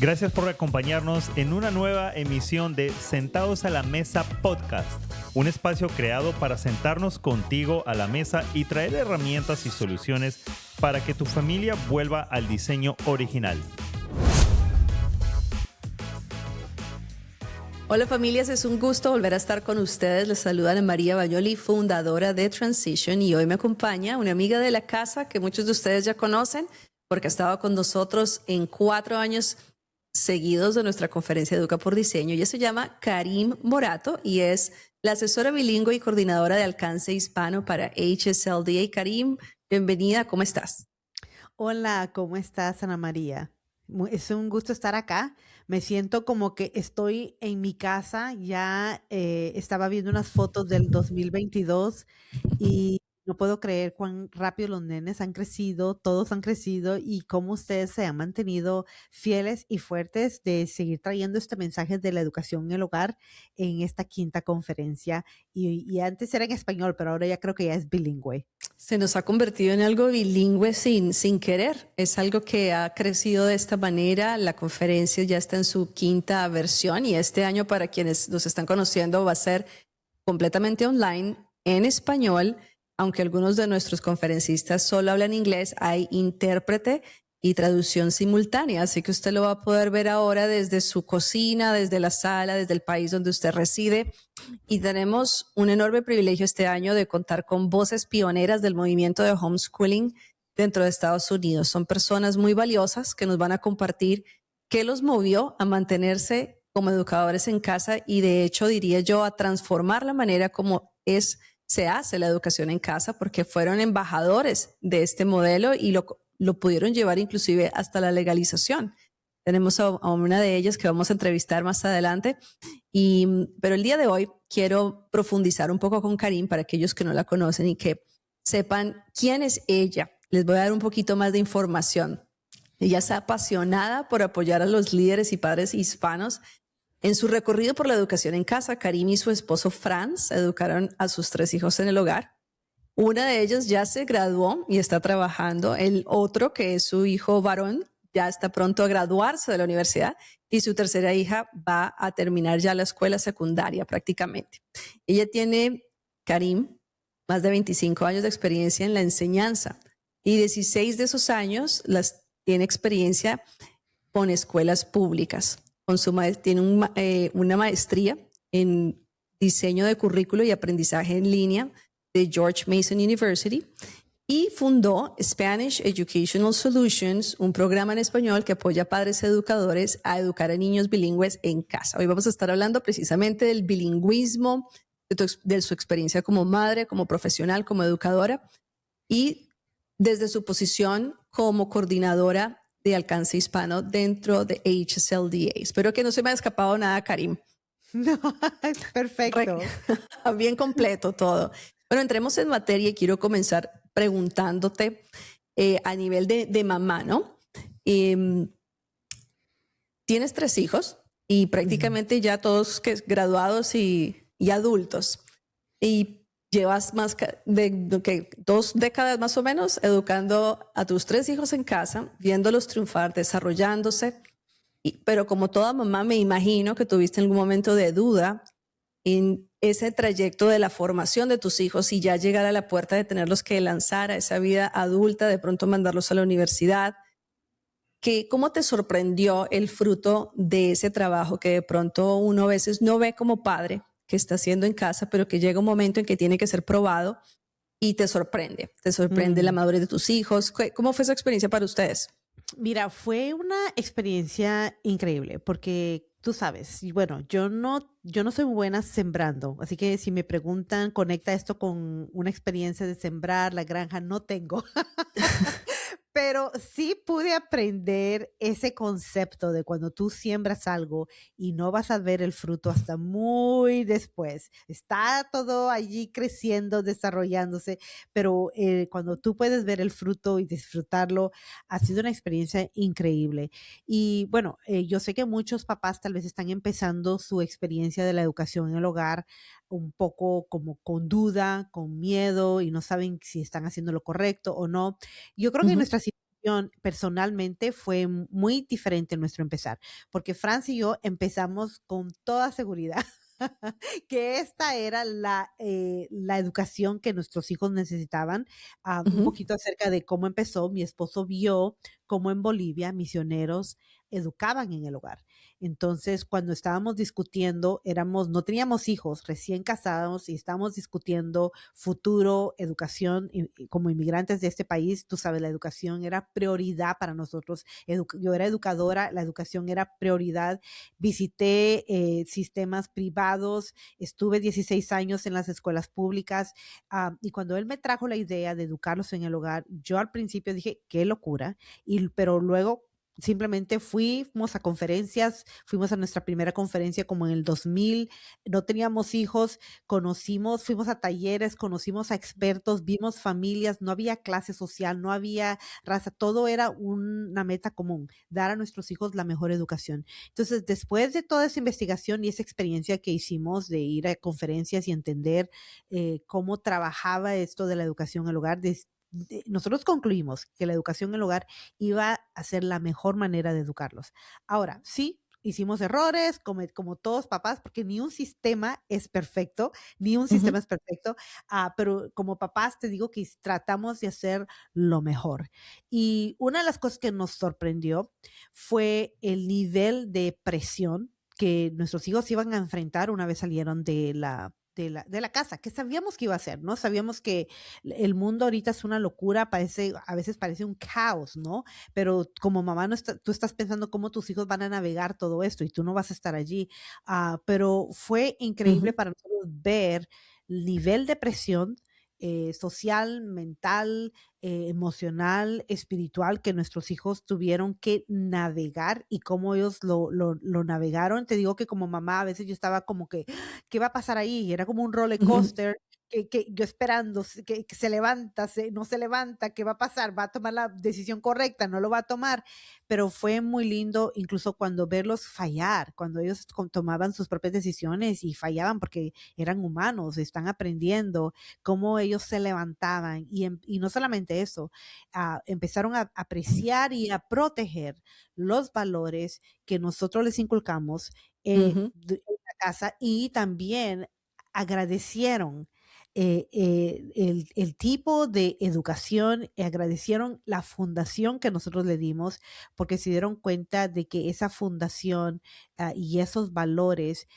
Gracias por acompañarnos en una nueva emisión de Sentados a la Mesa Podcast, un espacio creado para sentarnos contigo a la mesa y traer herramientas y soluciones para que tu familia vuelva al diseño original. Hola familias, es un gusto volver a estar con ustedes. Les saluda Ana María Bayoli, fundadora de Transition, y hoy me acompaña una amiga de la casa que muchos de ustedes ya conocen porque ha estado con nosotros en 4 años seguidos de nuestra conferencia Educa por Diseño. Ella se llama Karim Morato y es la asesora bilingüe y coordinadora de alcance hispano para HSLDA. Karim, bienvenida, ¿cómo estás? Hola, ¿cómo estás, Ana María? Es un gusto estar acá. Me siento como que estoy en mi casa. Ya estaba viendo unas fotos del 2022 y no puedo creer cuán rápido los nenes han crecido, todos han crecido y cómo ustedes se han mantenido fieles y fuertes de seguir trayendo este mensaje de la educación en el hogar en esta 5ª conferencia. Y antes era en español, pero ahora ya creo que ya es bilingüe. Se nos ha convertido en algo bilingüe sin querer. Es algo que ha crecido de esta manera. La conferencia ya está en su 5ª versión y este año, para quienes nos están conociendo, va a ser completamente online en español. Aunque algunos de nuestros conferencistas solo hablan inglés, hay intérprete y traducción simultánea, así que usted lo va a poder ver ahora desde su cocina, desde la sala, desde el país donde usted reside. Y tenemos un enorme privilegio este año de contar con voces pioneras del movimiento de homeschooling dentro de Estados Unidos. Son personas muy valiosas que nos van a compartir qué los movió a mantenerse como educadores en casa y, de hecho, diría yo, a transformar la manera como se hace la educación en casa, porque fueron embajadores de este modelo y lo pudieron llevar inclusive hasta la legalización. Tenemos a una de ellas que vamos a entrevistar más adelante. Pero el día de hoy quiero profundizar un poco con Karim para aquellos que no la conocen y que sepan quién es ella. Les voy a dar un poquito más de información. Ella está apasionada por apoyar a los líderes y padres hispanos. En su recorrido por la educación en casa, Karim y su esposo Franz educaron a sus 3 hijos en el hogar. Una de ellas ya se graduó y está trabajando. El otro, que es su hijo varón, ya está pronto a graduarse de la universidad y su tercera hija va a terminar ya la escuela secundaria prácticamente. Ella tiene, Karim, más de 25 años de experiencia en la enseñanza y 16 de esos años tiene experiencia con escuelas públicas. Tiene una maestría en diseño de currículo y aprendizaje en línea de George Mason University y fundó Spanish Educational Solutions, un programa en español que apoya a padres educadores a educar a niños bilingües en casa. Hoy vamos a estar hablando precisamente del bilingüismo, de su experiencia como madre, como profesional, como educadora y desde su posición como coordinadora de alcance hispano dentro de HSLDA. Espero que no se me haya escapado nada, Karim. No, perfecto. Bien completo todo. Bueno, entremos en materia y quiero comenzar preguntándote a nivel de mamá, ¿no? Tienes 3 hijos y prácticamente ya todos graduados y adultos. Y llevas más de 2 décadas más o menos educando a tus 3 hijos en casa, viéndolos triunfar, desarrollándose. Pero como toda mamá, me imagino que tuviste algún momento de duda en ese trayecto de la formación de tus hijos y ya llegar a la puerta de tenerlos que lanzar a esa vida adulta, de pronto mandarlos a la universidad. ¿Cómo te sorprendió el fruto de ese trabajo que de pronto uno a veces no ve como padre que está haciendo en casa, pero que llega un momento en que tiene que ser probado y te sorprende? Te sorprende la madurez de tus hijos. ¿Cómo fue esa experiencia para ustedes? Mira, fue una experiencia increíble porque tú sabes, y bueno, yo no soy buena sembrando, así que si me preguntan, conecta esto con una experiencia de sembrar la granja, no tengo. Pero sí pude aprender ese concepto de cuando tú siembras algo y no vas a ver el fruto hasta muy después. Está todo allí creciendo, desarrollándose, pero cuando tú puedes ver el fruto y disfrutarlo, ha sido una experiencia increíble. Y bueno, yo sé que muchos papás tal vez están empezando su experiencia de la educación en el hogar un poco como con duda, con miedo y no saben si están haciendo lo correcto o no. Yo creo que Ujú. nuestra situación personalmente fue muy diferente en nuestro empezar, porque Franz y yo empezamos con toda seguridad que esta era la educación que nuestros hijos necesitaban. Un Ujú. poquito acerca de cómo empezó, mi esposo vio cómo en Bolivia misioneros educaban en el hogar. Entonces, cuando estábamos discutiendo, no teníamos hijos, recién casados y estábamos discutiendo futuro, educación, y como inmigrantes de este país, tú sabes, la educación era prioridad para nosotros. Yo era educadora, la educación era prioridad. Visité sistemas privados, estuve 16 años en las escuelas públicas, y cuando él me trajo la idea de educarlos en el hogar, yo al principio dije, qué locura, pero luego simplemente fuimos a conferencias, fuimos a nuestra primera conferencia como en el 2000, no teníamos hijos, fuimos a talleres, conocimos a expertos, vimos familias, no había clase social, no había raza, todo era una meta común, dar a nuestros hijos la mejor educación. Entonces, después de toda esa investigación y esa experiencia que hicimos de ir a conferencias y entender cómo trabajaba esto de la educación en el hogar, nosotros concluimos que la educación en el hogar iba a ser la mejor manera de educarlos. Ahora, sí, hicimos errores, como todos papás, porque ni un sistema es perfecto, ni un Ujú. sistema es perfecto, pero como papás te digo que tratamos de hacer lo mejor. Y una de las cosas que nos sorprendió fue el nivel de presión que nuestros hijos iban a enfrentar una vez salieron de la casa, que sabíamos que iba a ser, ¿no? Sabíamos que el mundo ahorita es una locura, a veces parece un caos, ¿no? Pero como mamá, tú estás pensando cómo tus hijos van a navegar todo esto y tú no vas a estar allí. Pero fue increíble Ujú. para nosotros ver el nivel de presión social, mental, emocional, espiritual que nuestros hijos tuvieron que navegar y cómo ellos lo navegaron. Te digo que como mamá a veces yo estaba como que, ¿qué va a pasar ahí? Y era como un roller Ujú. coaster que yo esperando que se levanta, no se levanta, ¿qué va a pasar? ¿Va a tomar la decisión correcta? ¿No lo va a tomar? Pero fue muy lindo incluso cuando verlos fallar, cuando ellos tomaban sus propias decisiones y fallaban porque eran humanos, están aprendiendo, cómo ellos se levantaban y no solamente eso, empezaron a apreciar y a proteger los valores que nosotros les inculcamos Ujú. en la casa y también agradecieron el tipo de educación, agradecieron la fundación que nosotros le dimos, porque se dieron cuenta de que esa fundación y esos valores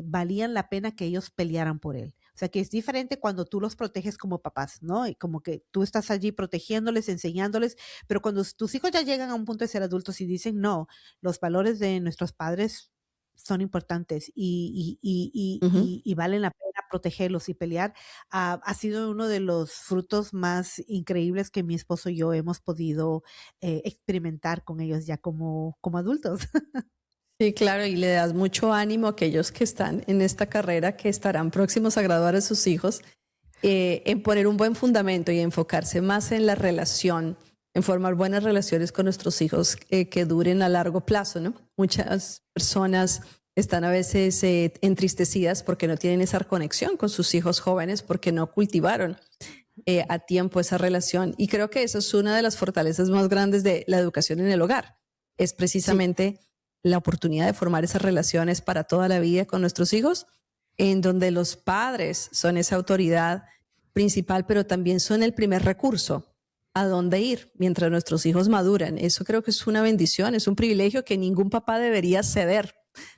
valían la pena que ellos pelearan por él. O sea, que es diferente cuando tú los proteges como papás, ¿no? Y como que tú estás allí protegiéndoles, enseñándoles, pero cuando tus hijos ya llegan a un punto de ser adultos y dicen, no, los valores de nuestros padres son importantes Ujú. y valen la pena protegerlos y pelear, ha sido uno de los frutos más increíbles que mi esposo y yo hemos podido experimentar con ellos ya como adultos. Sí, claro, y le das mucho ánimo a aquellos que están en esta carrera, que estarán próximos a graduar a sus hijos, en poner un buen fundamento y enfocarse más en la relación, en formar buenas relaciones con nuestros hijos que duren a largo plazo, ¿no? Muchas personas están a veces entristecidas porque no tienen esa conexión con sus hijos jóvenes, porque no cultivaron a tiempo esa relación. Y creo que eso es una de las fortalezas más grandes de la educación en el hogar. Es Sí, precisamente la oportunidad de formar esas relaciones para toda la vida con nuestros hijos, en donde los padres son esa autoridad principal, pero también son el primer recurso a dónde ir mientras nuestros hijos maduran. Eso creo que es una bendición, es un privilegio que ningún papá debería ceder.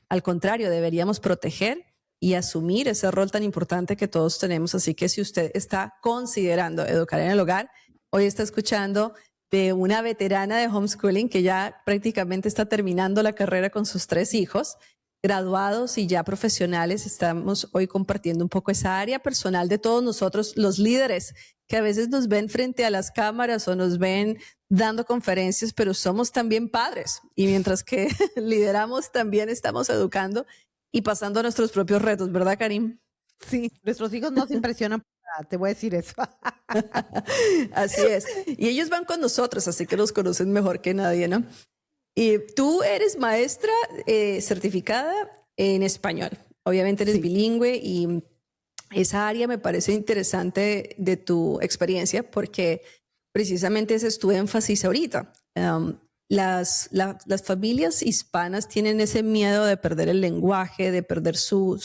Al contrario, deberíamos proteger y asumir ese rol tan importante que todos tenemos. Así que si usted está considerando educar en el hogar, hoy está escuchando de una veterana de homeschooling que ya prácticamente está terminando la carrera con sus 3 hijos, graduados y ya profesionales. Estamos hoy compartiendo un poco esa área personal de todos nosotros, los líderes, que a veces nos ven frente a las cámaras o nos ven dando conferencias, pero somos también padres. Y mientras que lideramos, también estamos educando y pasando nuestros propios retos, ¿verdad, Karim? sí, nuestros hijos nos impresionan, por nada, te voy a decir eso. Así es. Y ellos van con nosotros, así que los conocen mejor que nadie, ¿no? Y tú eres maestra certificada en español. Obviamente eres Sí, bilingüe y esa área me parece interesante de tu experiencia porque precisamente ese es tu énfasis ahorita. Las familias hispanas tienen ese miedo de perder el lenguaje, de perder su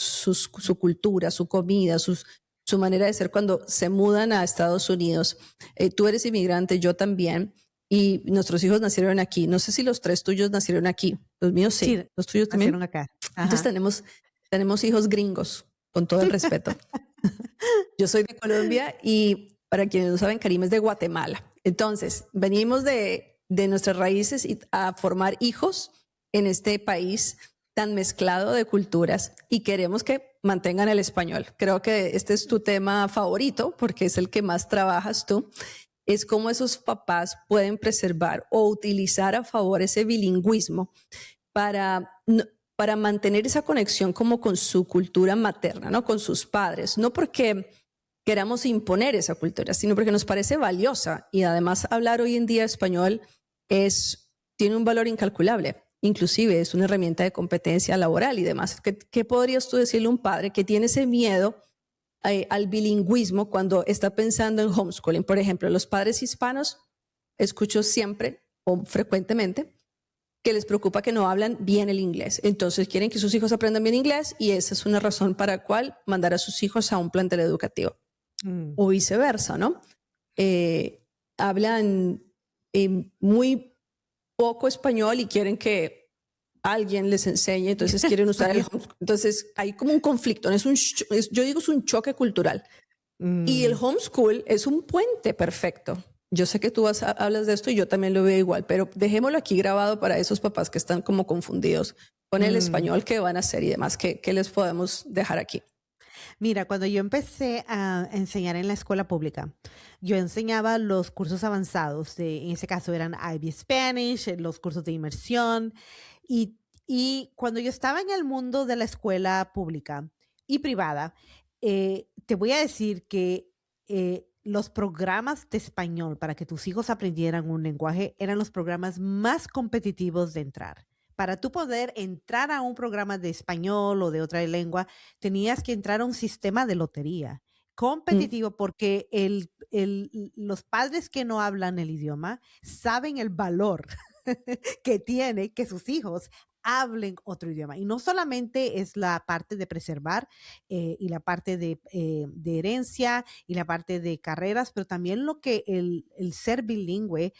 cultura, su comida, su manera de ser cuando se mudan a Estados Unidos. Tú eres inmigrante, yo también, y nuestros hijos nacieron aquí. No sé si los 3 tuyos nacieron aquí. Los míos sí. Sí, ¿Los tuyos también? nacieron acá. Entonces Ajá. tenemos hijos gringos, con todo el respeto. Yo soy de Colombia y para quienes no saben, Karim es de Guatemala. Entonces, venimos de nuestras raíces a formar hijos en este país tan mezclado de culturas y queremos que mantengan el español. Creo que este es tu tema favorito porque es el que más trabajas tú. Es cómo esos papás pueden preservar o utilizar a favor ese bilingüismo para, para mantener esa conexión como con su cultura materna, ¿no? Con sus padres. No porque queramos imponer esa cultura, sino porque nos parece valiosa y además hablar hoy en día español tiene un valor incalculable. Inclusive es una herramienta de competencia laboral y demás. ¿Qué podrías tú decirle a un padre que tiene ese miedo al bilingüismo cuando está pensando en homeschooling? Por ejemplo, los padres hispanos, escucho siempre o frecuentemente que les preocupa que no hablan bien el inglés. Entonces quieren que sus hijos aprendan bien inglés y esa es una razón para la cual mandar a sus hijos a un plantel educativo. O viceversa, ¿no? Hablan muy poco español y quieren que alguien les enseñe, entonces quieren usar el homeschool. Entonces hay como un conflicto, ¿no? Yo digo es un choque cultural. Y el homeschool es un puente perfecto. Yo sé que tú hablas de esto y yo también lo veo igual, pero dejémoslo aquí grabado para esos papás que están como confundidos con el español que van a hacer y demás. ¿Qué les podemos dejar aquí? Mira, cuando yo empecé a enseñar en la escuela pública, yo enseñaba los cursos avanzados, en ese caso eran IB Spanish, los cursos de inmersión, y cuando yo estaba en el mundo de la escuela pública y privada, te voy a decir que los programas de español para que tus hijos aprendieran un lenguaje eran los programas más competitivos de entrar. Para tú poder entrar a un programa de español o de otra lengua, tenías que entrar a un sistema de lotería competitivo porque los padres que no hablan el idioma saben el valor que tiene que sus hijos hablen otro idioma. Y no solamente es la parte de preservar y la parte de herencia y la parte de carreras, pero también lo que el ser bilingüe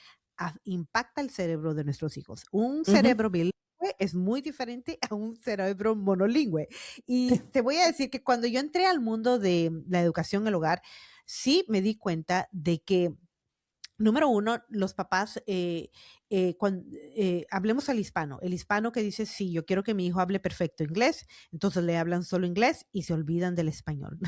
impacta el cerebro de nuestros hijos. Un cerebro bilingüe es muy diferente a un cerebro monolingüe. Y te voy a decir que cuando yo entré al mundo de la educación en el hogar, sí me di cuenta de que número uno, los papás, hablemos al hispano. El hispano que dice, sí, yo quiero que mi hijo hable perfecto inglés, entonces le hablan solo inglés y se olvidan del español.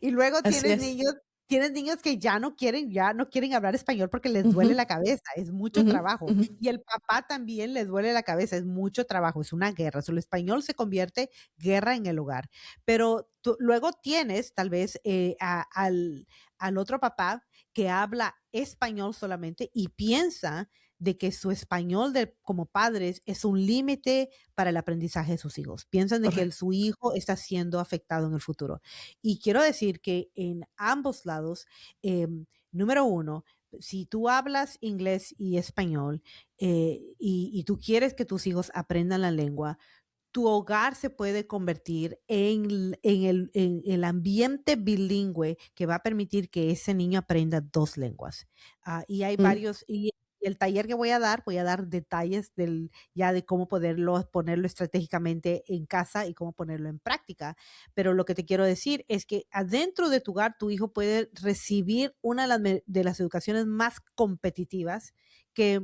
Y luego tienes niños que ya no quieren hablar español porque les duele la cabeza, es mucho trabajo. Y el papá también les duele la cabeza, es mucho trabajo, es una guerra. El español se convierte guerra en el hogar. Pero luego tienes tal vez al otro papá que habla español solamente y piensa de que su español como padres es un límite para el aprendizaje de sus hijos. Piensan de que su hijo está siendo afectado en el futuro. Y quiero decir que en ambos lados, número uno, si tú hablas inglés y español y tú quieres que tus hijos aprendan la lengua, tu hogar se puede convertir en el ambiente bilingüe que va a permitir que ese niño aprenda 2 lenguas. Y hay varios, y el taller que voy a dar detalles ya de cómo ponerlo estratégicamente en casa y cómo ponerlo en práctica. Pero lo que te quiero decir es que adentro de tu hogar tu hijo puede recibir una de las educaciones más competitivas que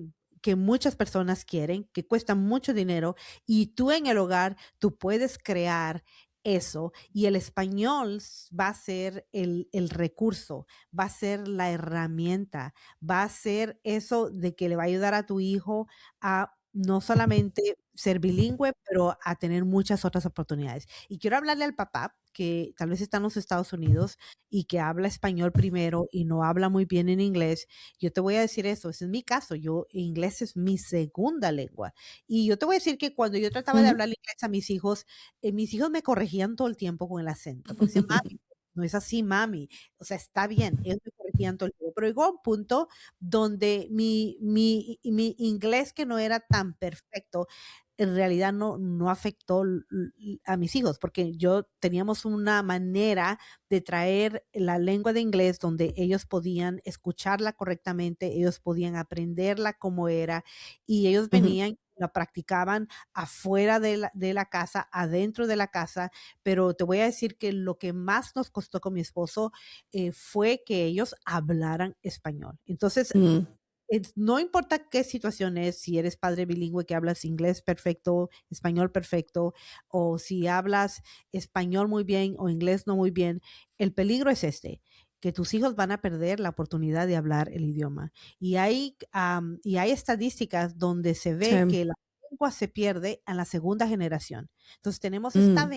muchas personas quieren, que cuestan mucho dinero, y tú en el hogar, tú puedes crear eso y el español va a ser el recurso, va a ser la herramienta, va a ser eso de que le va a ayudar a tu hijo a no solamente ser bilingüe, pero a tener muchas otras oportunidades. Y quiero hablarle al papá que tal vez está en los Estados Unidos y que habla español primero y no habla muy bien en inglés. Yo te voy a decir eso, ese es mi caso, inglés es mi segunda lengua. Y yo te voy a decir que cuando yo trataba de hablar inglés a mis hijos me corregían todo el tiempo con el acento, porque decían, mami, no es así, mami, o sea, está bien, ellos me corregían repetían todo el tiempo. Pero llegó a un punto donde mi inglés, que no era tan perfecto, en realidad no afectó a mis hijos, porque teníamos una manera de traer la lengua de inglés donde ellos podían escucharla correctamente, ellos podían aprenderla como era, y ellos Ujú. venían, la practicaban afuera de la casa, adentro de la casa. Pero te voy a decir que lo que más nos costó con mi esposo fue que ellos hablaran español. Entonces, Mm, no importa qué situación es, si eres padre bilingüe que hablas inglés perfecto, español perfecto, o si hablas español muy bien o inglés no muy bien, el peligro es que tus hijos van a perder la oportunidad de hablar el idioma. Y hay estadísticas donde se sí. ve que la lengua se pierde a la segunda generación. Entonces tenemos Mm,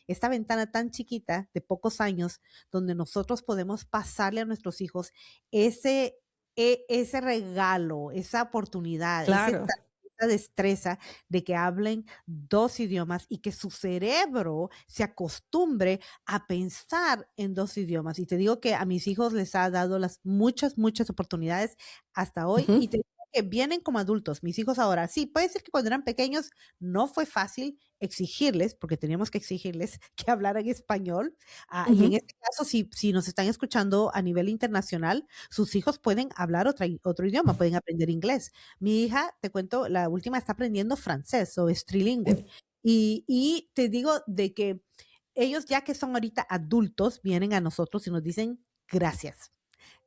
esta ventana tan chiquita de pocos años donde nosotros podemos pasarle a nuestros hijos ese ese regalo, esa oportunidad, claro. esa destreza de que hablen 2 idiomas y que su cerebro se acostumbre a pensar en 2 idiomas. Y te digo que a mis hijos les ha dado las muchas, muchas oportunidades hasta hoy, Ujú, y te digo que vienen como adultos. Mis hijos ahora, sí, puede ser que cuando eran pequeños no fue fácil exigirles, porque teníamos que exigirles que hablaran español. Y en ujú. este caso, si nos están escuchando a nivel internacional, sus hijos pueden hablar otro idioma, pueden aprender inglés. Mi hija, te cuento, la última está aprendiendo francés, o es trilingüe. Y te digo de que ellos, ya que son ahorita adultos, vienen a nosotros y nos dicen gracias.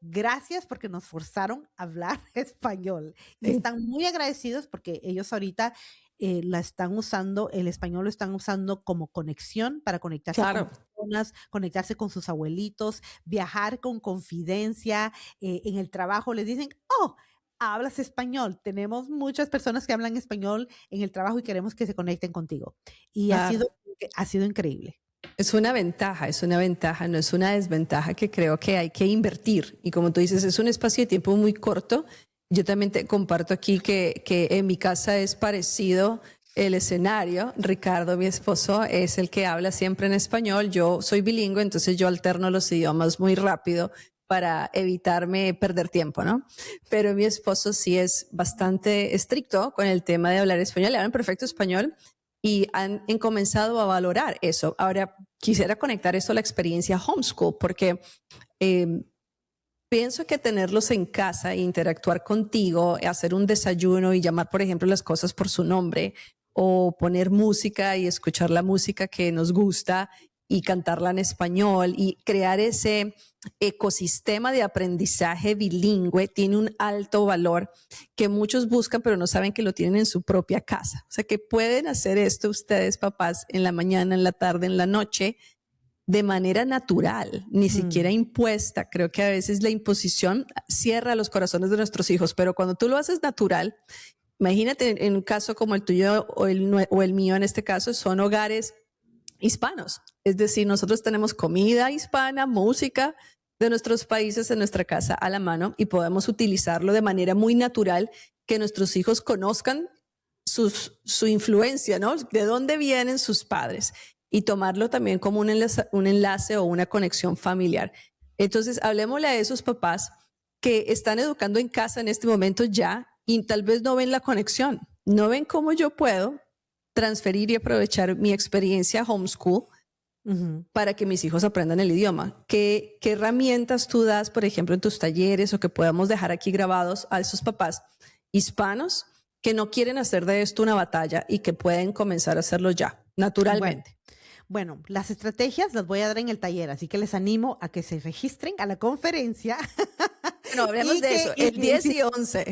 Gracias porque nos forzaron a hablar español, y Sí, están muy agradecidos porque ellos ahorita la están usando, el español lo están usando como conexión para conectarse con claro. personas, conectarse con sus abuelitos, viajar con confidencia. En el trabajo les dicen, oh, hablas español. Tenemos muchas personas que hablan español en el trabajo y queremos que se conecten contigo. Y ha Claro. sido, ha sido increíble. Es una ventaja, no es una desventaja que creo que hay que invertir. Y como tú dices, es un espacio de tiempo muy corto. Yo también te comparto aquí que en mi casa es parecido el escenario. Ricardo, mi esposo, es el que habla siempre en español. Yo soy bilingüe, entonces yo alterno los idiomas muy rápido para evitarme perder tiempo, ¿no? Pero mi esposo sí es bastante estricto con el tema de hablar español. Le hablan perfecto español y han comenzado a valorar eso. Ahora, quisiera conectar esto a la experiencia homeschool, porque eh, pienso que tenerlos en casa e interactuar contigo, hacer un desayuno y llamar, por ejemplo, las cosas por su nombre, o poner música y escuchar la música que nos gusta y cantarla en español y crear ese ecosistema de aprendizaje bilingüe tiene un alto valor que muchos buscan pero no saben que lo tienen en su propia casa. O sea que pueden hacer esto ustedes, papás, en la mañana, en la tarde, en la noche, de manera natural, ni siquiera Mm, impuesta. Creo que a veces la imposición cierra los corazones de nuestros hijos, pero cuando tú lo haces natural, imagínate en un caso como el tuyo o el mío en este caso, son hogares hispanos. Es decir, nosotros tenemos comida hispana, música de nuestros países en nuestra casa a la mano y podemos utilizarlo de manera muy natural, que nuestros hijos conozcan su influencia, ¿no? De dónde vienen sus padres y tomarlo también como un enlace o una conexión familiar. Entonces, hablemosle a esos papás que están educando en casa en este momento ya y tal vez no ven la conexión, no ven cómo yo puedo transferir y aprovechar mi experiencia homeschool ujú. para que mis hijos aprendan el idioma. ¿Qué herramientas tú das, por ejemplo, en tus talleres o que podamos dejar aquí grabados a esos papás hispanos que no quieren hacer de esto una batalla y que pueden comenzar a hacerlo ya, Bueno. naturalmente? Bueno, las estrategias las voy a dar en el taller, así que les animo a que se registren a la conferencia. Bueno, hablemos y de que, eso. y El que- sí,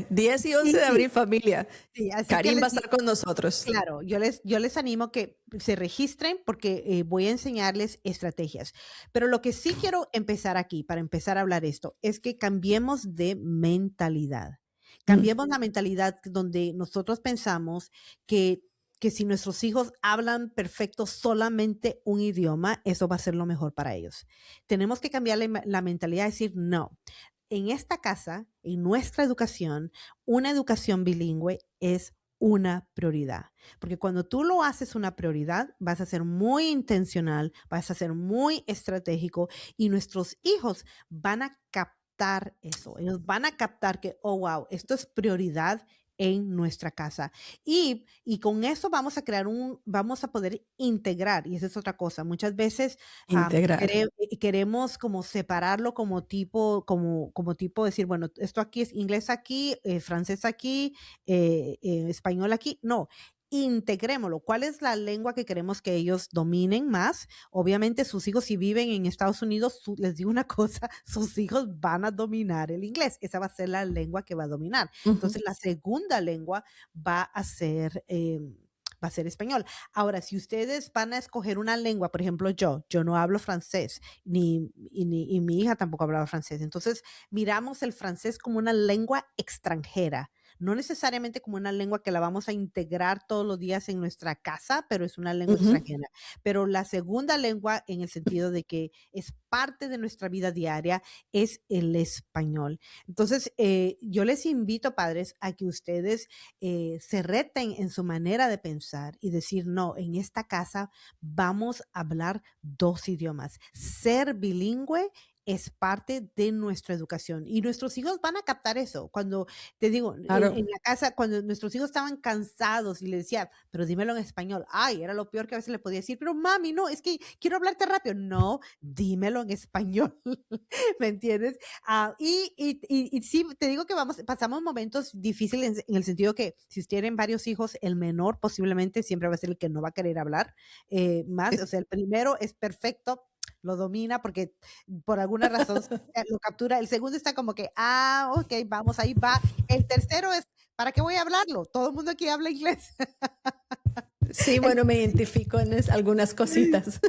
10 y 11 sí, de sí, abril, familia. sí, así que Karim va a les estar digo, con nosotros. claro, yo les animo que se registren porque voy a enseñarles estrategias. Pero lo que sí quiero empezar aquí, para empezar a hablar esto, es que cambiemos de mentalidad. Mm, Cambiemos la mentalidad donde nosotros pensamos que, que si nuestros hijos hablan perfecto solamente un idioma, eso va a ser lo mejor para ellos. Tenemos que cambiar la mentalidad y decir, no, en esta casa, en nuestra educación, una educación bilingüe es una prioridad. Porque cuando tú lo haces una prioridad, vas a ser muy intencional, vas a ser muy estratégico y nuestros hijos van a captar eso. Ellos van a captar que, oh, wow, esto es prioridad en nuestra casa. Y con eso vamos a vamos a poder integrar, y esa es otra cosa. Muchas veces Integrar. queremos como separarlo como tipo decir, bueno, esto aquí es inglés aquí, francés aquí, español aquí. No, integrémoslo. ¿Cuál es la lengua que queremos que ellos dominen más? Obviamente sus hijos, si viven en Estados Unidos, les digo una cosa, sus hijos van a dominar el inglés. Esa va a ser la lengua que va a dominar. Ujú. Entonces, la segunda lengua va a ser... va a ser español. Ahora, si ustedes van a escoger una lengua, por ejemplo, yo no hablo francés, y mi hija tampoco hablaba francés. Entonces, miramos el francés como una lengua extranjera, no necesariamente como una lengua que la vamos a integrar todos los días en nuestra casa, pero es una lengua Ujú. extranjera. Pero la segunda lengua, en el sentido de que es parte de nuestra vida diaria, es el español. Entonces, yo les invito, padres, a que ustedes se reten en su manera de pensar y decir, no, en esta casa vamos a hablar dos idiomas. Ser bilingüe es parte de nuestra educación y nuestros hijos van a captar eso. Cuando te digo, Claro. en la casa, cuando nuestros hijos estaban cansados y le decía, pero dímelo en español. Ay, era lo peor que a veces le podía decir, pero mami, no, es que quiero hablarte rápido. No, dímelo en español. ¿Me entiendes? Y sí, te digo que pasamos momentos difíciles en el sentido que si tienen varios hijos, el menor posiblemente siempre va a ser el que no va a querer hablar más. O sea, el primero es perfecto, lo domina porque por alguna razón lo captura. El segundo está como que, ok, vamos, ahí va. El tercero es, ¿para qué voy a hablarlo? Todo el mundo aquí habla inglés. Sí, El bueno, me identifico en algunas cositas.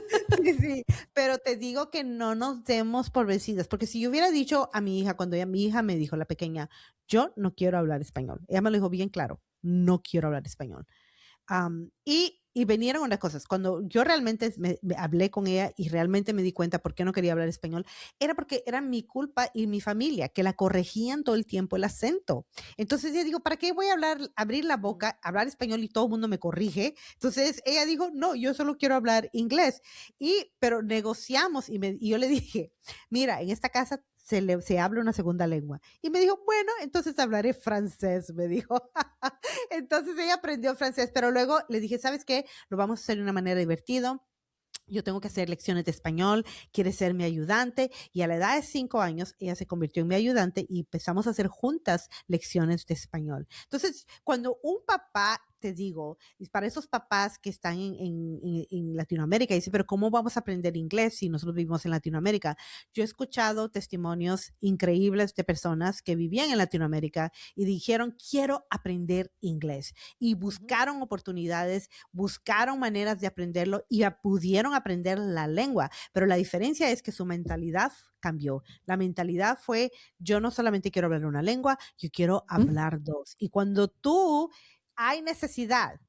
Sí, sí, pero te digo que no nos demos por vencidas, porque si yo hubiera dicho a mi hija, cuando mi hija me dijo, la pequeña, yo no quiero hablar español, ella me lo dijo bien claro, no quiero hablar español. Y vinieron unas cosas. Cuando yo realmente me hablé con ella y realmente me di cuenta por qué no quería hablar español, era porque era mi culpa y mi familia, que la corregían todo el tiempo el acento. Entonces yo digo, ¿para qué voy a abrir la boca, hablar español y todo el mundo me corrige? Entonces ella dijo, no, yo solo quiero hablar inglés. Pero negociamos y yo le dije, mira, en esta casa se habla una segunda lengua. Y me dijo, bueno, entonces hablaré francés, me dijo. Entonces ella aprendió francés, pero luego le dije, ¿sabes qué? Lo vamos a hacer de una manera divertida. Yo tengo que hacer lecciones de español, quiere ser mi ayudante, y a la edad de 5 años ella se convirtió en mi ayudante y empezamos a hacer juntas lecciones de español. Entonces, cuando un papá, te digo, y para esos papás que están en Latinoamérica, dice, pero ¿cómo vamos a aprender inglés si nosotros vivimos en Latinoamérica? Yo he escuchado testimonios increíbles de personas que vivían en Latinoamérica y dijeron, quiero aprender inglés, y Ujú. buscaron oportunidades, buscaron maneras de aprenderlo y pudieron aprender la lengua, pero la diferencia es que su mentalidad cambió. La mentalidad fue, yo no solamente quiero hablar una lengua, yo quiero Ujú. hablar dos. Y cuando tú hay necesidad,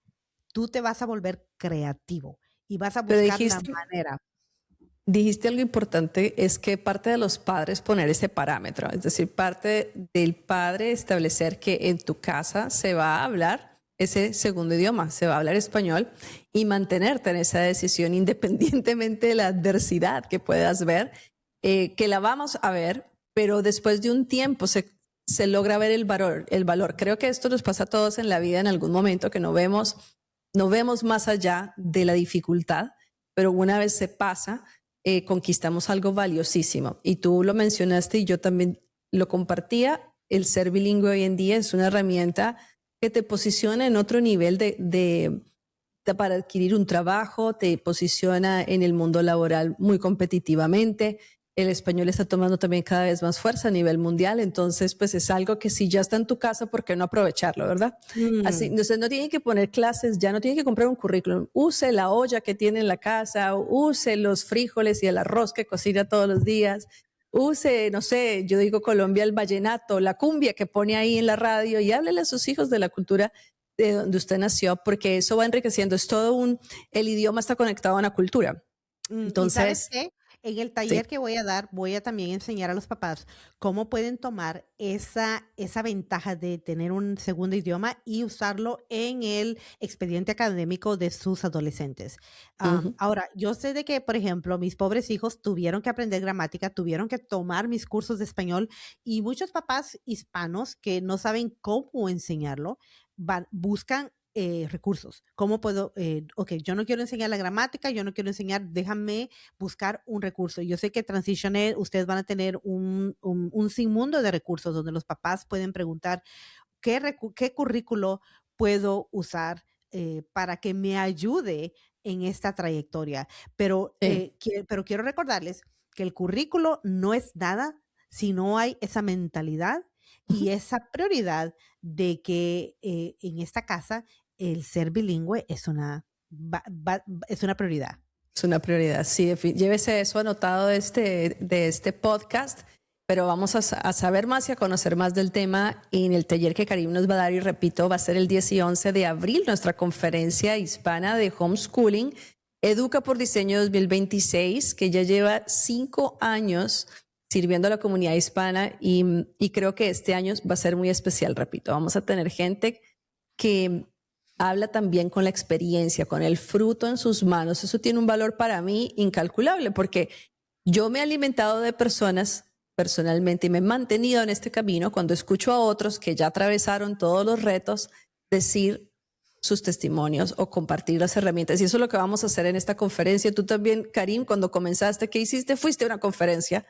tú te vas a volver creativo y vas a Pero buscar la manera. dijiste algo importante, es que parte de los padres poner ese parámetro, es decir, parte del padre establecer que en tu casa se va a hablar ese segundo idioma, se va a hablar español, y mantenerte en esa decisión independientemente de la adversidad que puedas ver, que la vamos a ver, pero después de un tiempo se logra ver el valor, el valor. Creo que esto nos pasa a todos en la vida en algún momento, que no vemos más allá de la dificultad, pero una vez se pasa, conquistamos algo valiosísimo. Y tú lo mencionaste y yo también lo compartía. El ser bilingüe hoy en día es una herramienta que te posiciona en otro nivel para adquirir un trabajo, te posiciona en el mundo laboral muy competitivamente. El español está tomando también cada vez más fuerza a nivel mundial, entonces pues es algo que si ya está en tu casa, ¿por qué no aprovecharlo, verdad? Así, Mm. entonces no tiene que poner clases, ya no tiene que comprar un currículum, use la olla que tiene en la casa, use los frijoles y el arroz que cocina todos los días, use, no sé, yo digo Colombia, el vallenato, la cumbia que pone ahí en la radio, y háblele a sus hijos de la cultura de donde usted nació, porque eso va enriqueciendo, el idioma está conectado a una cultura. ¿Y sabes Entonces, qué? En el Sí. taller que voy a dar, voy a también enseñar a los papás cómo pueden tomar esa ventaja de tener un segundo idioma y usarlo en el expediente académico de sus adolescentes. Ujú. Ahora, yo sé de que, por ejemplo, mis pobres hijos tuvieron que aprender gramática, tuvieron que tomar mis cursos de español y muchos papás hispanos que no saben cómo enseñarlo, buscan recursos. ¿Cómo puedo? Ok, yo no quiero enseñar la gramática, yo no quiero enseñar, déjame buscar un recurso. Yo sé que Transitioned, ustedes van a tener un sinmundo de recursos donde los papás pueden preguntar qué currículo puedo usar para que me ayude en esta trayectoria. Sí. Pero quiero recordarles que el currículo no es nada si no hay esa mentalidad y Ujú. esa prioridad de que en esta casa el ser bilingüe es una prioridad. Es una prioridad, sí. Llévese eso anotado de este podcast, pero vamos a saber más y a conocer más del tema en el taller que Karim nos va a dar. Y repito, va a ser el 10 y 11 de abril, nuestra conferencia hispana de homeschooling, Educa por Diseño 2026, que ya lleva 5 años sirviendo a la comunidad hispana y creo que este año va a ser muy especial, repito. Vamos a tener gente que habla también con la experiencia, con el fruto en sus manos. Eso tiene un valor para mí incalculable porque yo me he alimentado de personas personalmente y me he mantenido en este camino cuando escucho a otros que ya atravesaron todos los retos decir sus testimonios o compartir las herramientas. Y eso es lo que vamos a hacer en esta conferencia. Tú también, Karim, cuando comenzaste, ¿qué hiciste? Fuiste a una conferencia.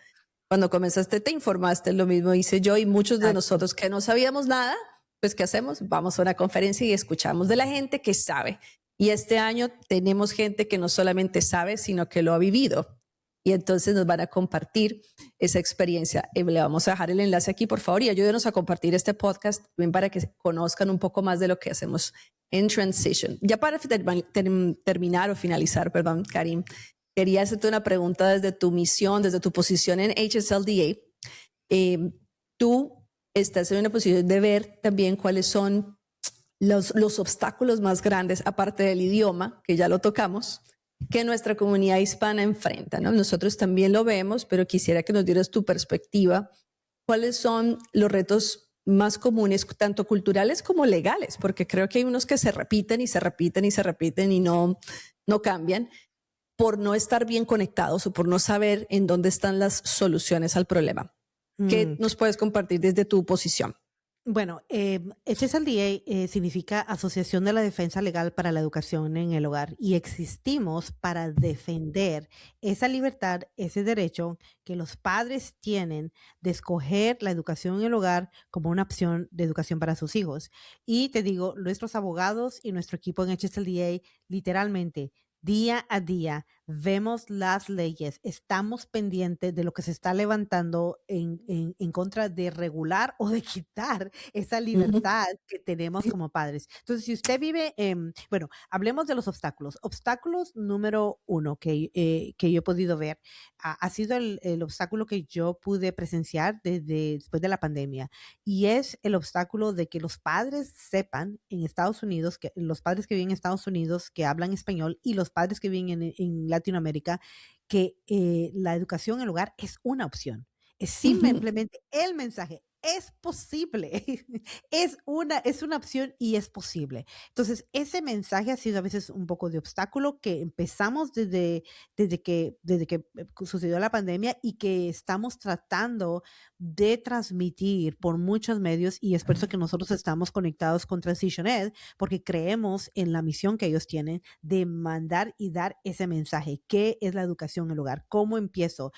Cuando comenzaste te informaste, lo mismo hice yo y muchos de Exacto. nosotros que no sabíamos nada, pues ¿qué hacemos? Vamos a una conferencia y escuchamos de la gente que sabe. Y este año tenemos gente que no solamente sabe, sino que lo ha vivido. Y entonces nos van a compartir esa experiencia. Le vamos a dejar el enlace aquí, por favor, y ayúdenos a compartir este podcast también para que conozcan un poco más de lo que hacemos en Transition. Ya para terminar o finalizar, perdón, Karim, quería hacerte una pregunta desde tu misión, desde tu posición en HSLDA. Tú estás en una posición de ver también cuáles son los obstáculos más grandes, aparte del idioma, que ya lo tocamos, que nuestra comunidad hispana enfrenta, ¿no? Nosotros también lo vemos, pero quisiera que nos dieras tu perspectiva. ¿Cuáles son los retos más comunes, tanto culturales como legales? Porque creo que hay unos que se repiten y se repiten y se repiten y no cambian por no estar bien conectados o por no saber en dónde están las soluciones al problema. ¿Qué Mm. nos puedes compartir desde tu posición? Bueno, HSLDA significa Asociación de la Defensa Legal para la Educación en el Hogar y existimos para defender esa libertad, ese derecho que los padres tienen de escoger la educación en el hogar como una opción de educación para sus hijos. Y te digo, nuestros abogados y nuestro equipo en HSLDA literalmente día a día vemos las leyes, estamos pendientes de lo que se está levantando en contra de regular o de quitar esa Ujú. libertad que tenemos como padres. Entonces, si usted vive bueno, hablemos de los obstáculos. Obstáculos número uno que yo he podido ver ha sido el obstáculo que yo pude presenciar desde después de la pandemia y es el obstáculo de que los padres sepan en Estados Unidos, que los padres que viven en Estados Unidos que hablan español y los padres que viven en Latinoamérica, que la educación en el hogar es una opción. Es Ujú. simplemente el mensaje. Es posible, es una opción y es posible. Entonces, ese mensaje ha sido a veces un poco de obstáculo que empezamos desde que sucedió la pandemia y que estamos tratando de transmitir por muchos medios y es por eso que nosotros estamos conectados con Transition Ed, porque creemos en la misión que ellos tienen de mandar y dar ese mensaje. ¿Qué es la educación en el hogar? ¿Cómo empiezo?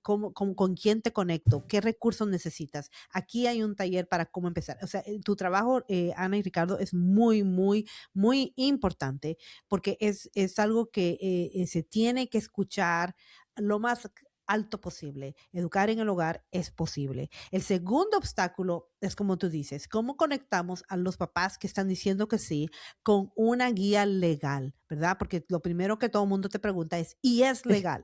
¿Con quién te conecto? ¿Qué recursos necesitas? Aquí hay un taller para cómo empezar. O sea, tu trabajo, Ana y Ricardo, es muy, muy, muy importante porque es algo que se tiene que escuchar lo más alto posible. Educar en el hogar es posible. El segundo obstáculo es como tú dices, ¿cómo conectamos a los papás que están diciendo que sí con una guía legal, verdad? Porque lo primero que todo el mundo te pregunta es, ¿y es legal?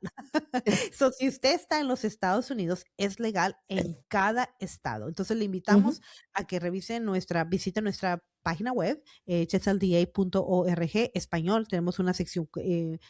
So, si usted está en los Estados Unidos, es legal en cada estado. Entonces, le invitamos Ujú. a que visite nuestra página web, chesalda.org, español. Tenemos una sección,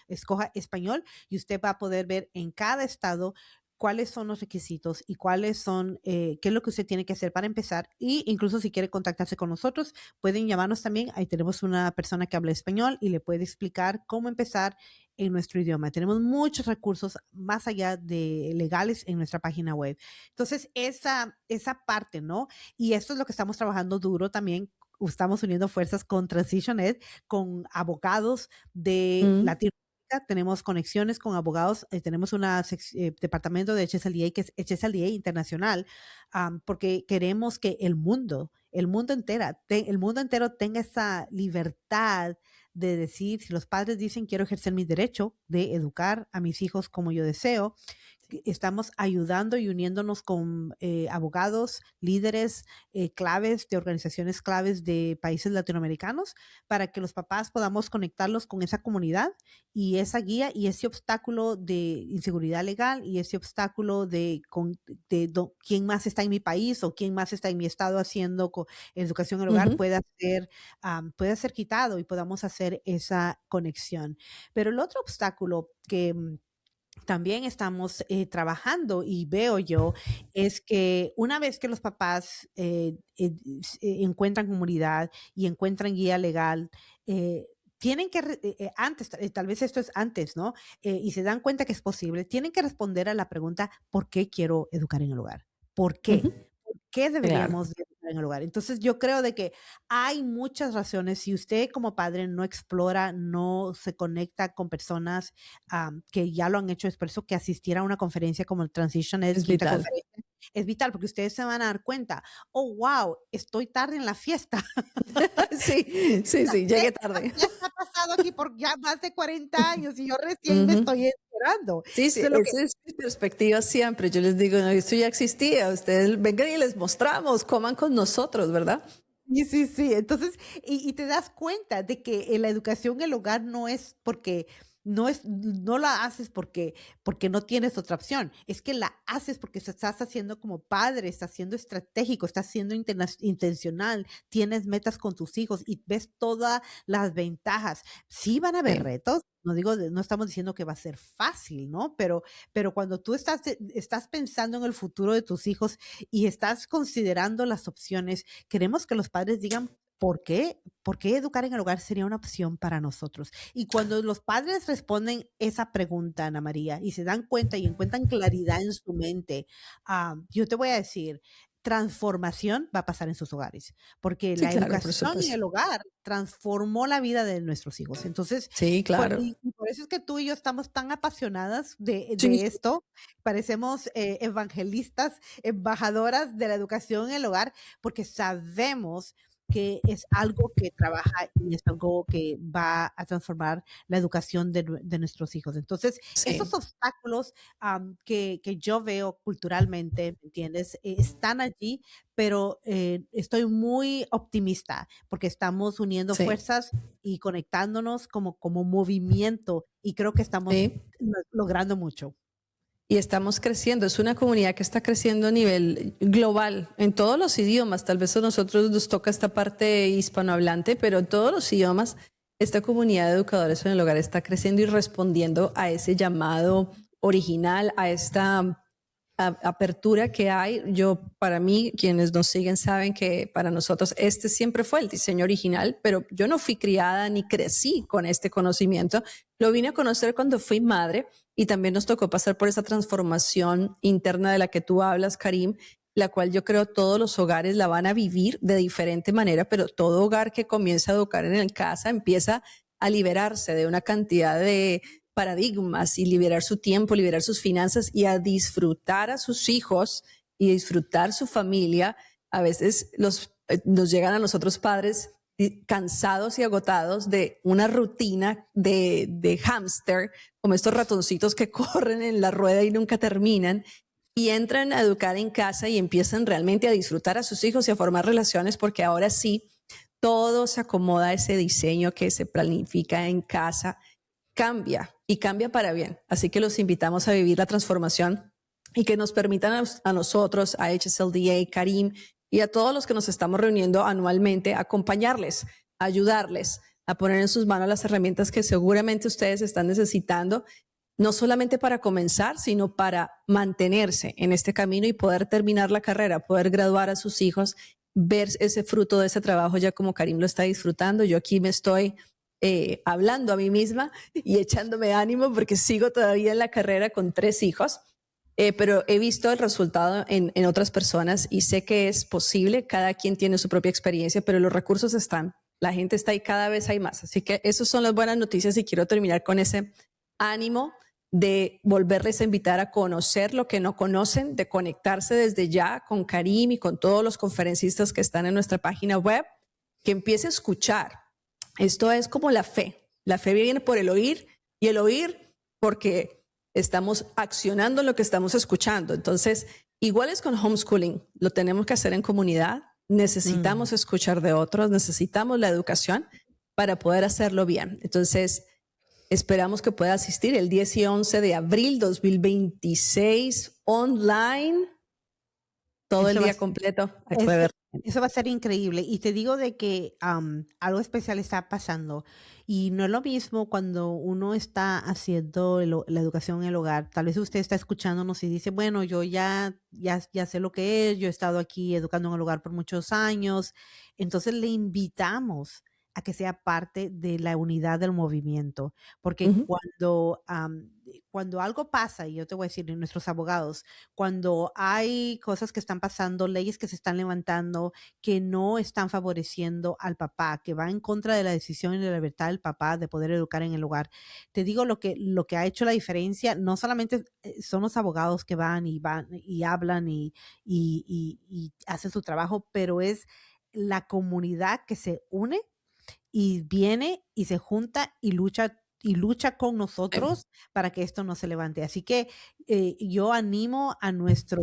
escoja español, y usted va a poder ver en cada estado cuáles son los requisitos y cuáles son, qué es lo que usted tiene que hacer para empezar. Y incluso si quiere contactarse con nosotros, pueden llamarnos también. Ahí tenemos una persona que habla español y le puede explicar cómo empezar en nuestro idioma. Tenemos muchos recursos más allá de legales en nuestra página web. Entonces, esa parte, ¿no? Y esto es lo que estamos trabajando duro también. Estamos uniendo fuerzas con Transition Ed, con abogados de Mm. Latinoamérica. Tenemos conexiones con abogados. Tenemos un departamento de HSLDA que es HSLDA Internacional, porque queremos que el mundo entero tenga esa libertad de decir, si los padres dicen quiero ejercer mi derecho de educar a mis hijos como yo deseo, estamos ayudando y uniéndonos con abogados, líderes claves de organizaciones claves de países latinoamericanos para que los papás podamos conectarlos con esa comunidad y esa guía y ese obstáculo de inseguridad legal y ese obstáculo quién más está en mi país o quién más está en mi estado haciendo educación en el hogar Ujú. pueda ser quitado y podamos hacer esa conexión. Pero el otro obstáculo que también estamos trabajando y veo yo es que una vez que los papás encuentran comunidad y encuentran guía legal, tienen que, antes, tal vez esto es antes, ¿no? Y se dan cuenta que es posible, tienen que responder a la pregunta, ¿por qué quiero educar en el hogar? ¿Por qué? Ujú. ¿Por qué Claro. deberíamos de educar en el hogar? Entonces yo creo de que hay muchas razones. Si usted como padre no explora, no se conecta con personas que ya lo han hecho, es por eso que asistir a una conferencia como el Transition Ed, Es quinta vital. conferencia, es vital porque ustedes se van a dar cuenta, oh, wow, estoy tarde en la fiesta. Sí, sí, sí, llegué Esta tarde. fiesta ha pasado aquí por ya más de 40 años y yo recién me Ujú. estoy enterando. Sí, sí, Eso es lo que esa es mi perspectiva siempre. Yo les digo, no, esto ya existía. Ustedes vengan y les mostramos, coman con nosotros, ¿verdad? sí, sí, sí. Entonces, y te das cuenta de que la educación en el hogar no es porque no la haces porque no tienes otra opción. Es que la haces porque se estás haciendo como padre, estás siendo estratégico, estás siendo intencional, tienes metas con tus hijos y ves todas las ventajas. Sí van a haber Sí. retos. No estamos diciendo que va a ser fácil, ¿no? Pero cuando tú estás pensando en el futuro de tus hijos y estás considerando las opciones, queremos que los padres digan, ¿por qué? ¿Por qué educar en el hogar sería una opción para nosotros? Y cuando los padres responden esa pregunta, Ana María, y se dan cuenta y encuentran claridad en su mente, yo te voy a decir, transformación va a pasar en sus hogares, porque Sí, la claro, por educación en supuesto. el hogar transformó la vida de nuestros hijos. Entonces, Sí, claro. y por eso es que tú y yo estamos tan apasionadas Sí, de esto. Parecemos evangelistas, embajadoras de la educación en el hogar, porque sabemos que es algo que trabaja y es algo que va a transformar la educación de nuestros hijos. Entonces, esos sí, obstáculos que yo veo culturalmente, ¿me entiendes? Están allí, pero estoy muy optimista porque estamos uniendo sí, fuerzas y conectándonos como movimiento y creo que estamos sí. logrando mucho. Y estamos creciendo. Es una comunidad que está creciendo a nivel global, en todos los idiomas. Tal vez a nosotros nos toca esta parte hispanohablante, pero en todos los idiomas, esta comunidad de educadores en el hogar está creciendo y respondiendo a ese llamado original, a esta apertura que hay. Yo, para mí, quienes nos siguen saben que para nosotros este siempre fue el diseño original, pero yo no fui criada ni crecí con este conocimiento. Lo vine a conocer cuando fui madre y también nos tocó pasar por esa transformación interna de la que tú hablas, Karim, la cual yo creo todos los hogares la van a vivir de diferente manera, pero todo hogar que comienza a educar en el casa empieza a liberarse de una cantidad de paradigmas y liberar su tiempo, liberar sus finanzas y a disfrutar a sus hijos y disfrutar su familia. A veces nos llegan a nosotros padres cansados y agotados de una rutina de hámster, como estos ratoncitos que corren en la rueda y nunca terminan. y entran a educar en casa y empiezan realmente a disfrutar a sus hijos y a formar relaciones, porque ahora sí, todo se acomoda a ese diseño que se planifica en casa, cambia y cambia para bien. Así que los invitamos a vivir la transformación y que nos permitan a nosotros, a HSLDA, Karim y a todos los que nos estamos reuniendo anualmente, acompañarles, ayudarles a poner en sus manos las herramientas que seguramente ustedes están necesitando, no solamente para comenzar, sino para mantenerse en este camino y poder terminar la carrera, poder graduar a sus hijos, ver ese fruto de ese trabajo ya como Karim lo está disfrutando. Yo aquí me estoy hablando a mí misma y echándome ánimo porque sigo todavía en la carrera con 3 hijos, pero he visto el resultado en otras personas y sé que es posible. Cada quien tiene su propia experiencia, pero los recursos están, la gente está ahí, cada vez hay más. Así que esas son las buenas noticias y quiero terminar con ese ánimo de volverles a invitar a conocer lo que no conocen, de conectarse desde ya con Karim y con todos los conferencistas que están en nuestra página web, que empiece a escuchar. Esto es como la fe. La fe viene por el oír y el oír porque estamos accionando lo que estamos escuchando. Entonces, igual es con homeschooling, lo tenemos que hacer en comunidad, necesitamos escuchar de otros, necesitamos la educación para poder hacerlo bien. Entonces, esperamos que pueda asistir el 10 y 11 de abril 2026 online, todo el día completo. Eso va a ser increíble. Y te digo de que algo especial está pasando. Y no es lo mismo cuando uno está haciendo la educación en el hogar. Tal vez usted está escuchándonos y dice, bueno, yo ya sé lo que es, yo he estado aquí educando en el hogar por muchos años. Entonces le invitamos a que sea parte de la unidad del movimiento, porque cuando algo pasa, y yo te voy a decir, nuestros abogados, cuando hay cosas que están pasando, leyes que se están levantando, que no están favoreciendo al papá, que va en contra de la decisión y de la libertad del papá de poder educar en el hogar, te digo lo que ha hecho la diferencia, no solamente son los abogados que van y hablan y hacen su trabajo, pero es la comunidad que se une y viene y se junta y lucha con nosotros para que esto no se levante. Así que yo animo a nuestra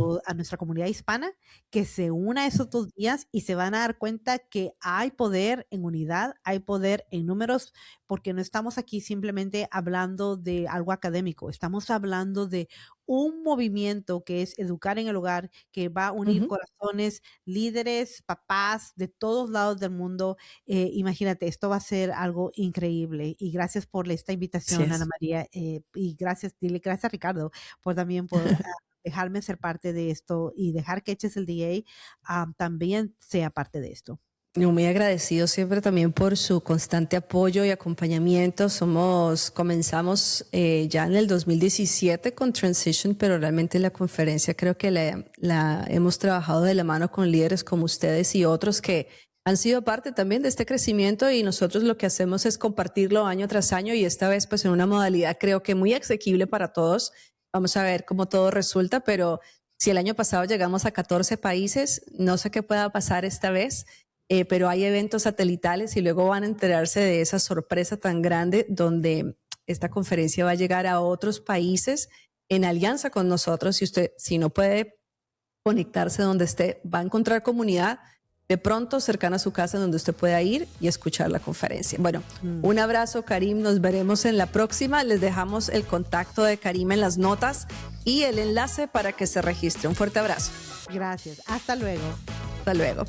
comunidad hispana que se una esos 2 días y se van a dar cuenta que hay poder en unidad, hay poder en números, porque no estamos aquí simplemente hablando de algo académico, estamos hablando de un movimiento que es educar en el hogar, que va a unir corazones, líderes, papás de todos lados del mundo. Imagínate, esto va a ser algo increíble. Y gracias por esta invitación, Ana María. Y dile gracias a Ricardo también por dejarme ser parte de esto y dejar que HSLDA también sea parte de esto. Yo muy agradecido siempre también por su constante apoyo y acompañamiento. Comenzamos ya en el 2017 con Transition, pero realmente la conferencia creo que la hemos trabajado de la mano con líderes como ustedes y otros que han sido parte también de este crecimiento, y nosotros lo que hacemos es compartirlo año tras año, y esta vez pues en una modalidad creo que muy asequible para todos. Vamos a ver cómo todo resulta, pero si el año pasado llegamos a 14 países, no sé qué pueda pasar esta vez. Pero hay eventos satelitales y luego van a enterarse de esa sorpresa tan grande donde esta conferencia va a llegar a otros países en alianza con nosotros. Y usted, si no puede conectarse donde esté, va a encontrar comunidad de pronto cercana a su casa donde usted pueda ir y escuchar la conferencia. Bueno, un abrazo, Karim. Nos veremos en la próxima. Les dejamos el contacto de Karim en las notas y el enlace para que se registre. Un fuerte abrazo. Gracias. Hasta luego. Hasta luego.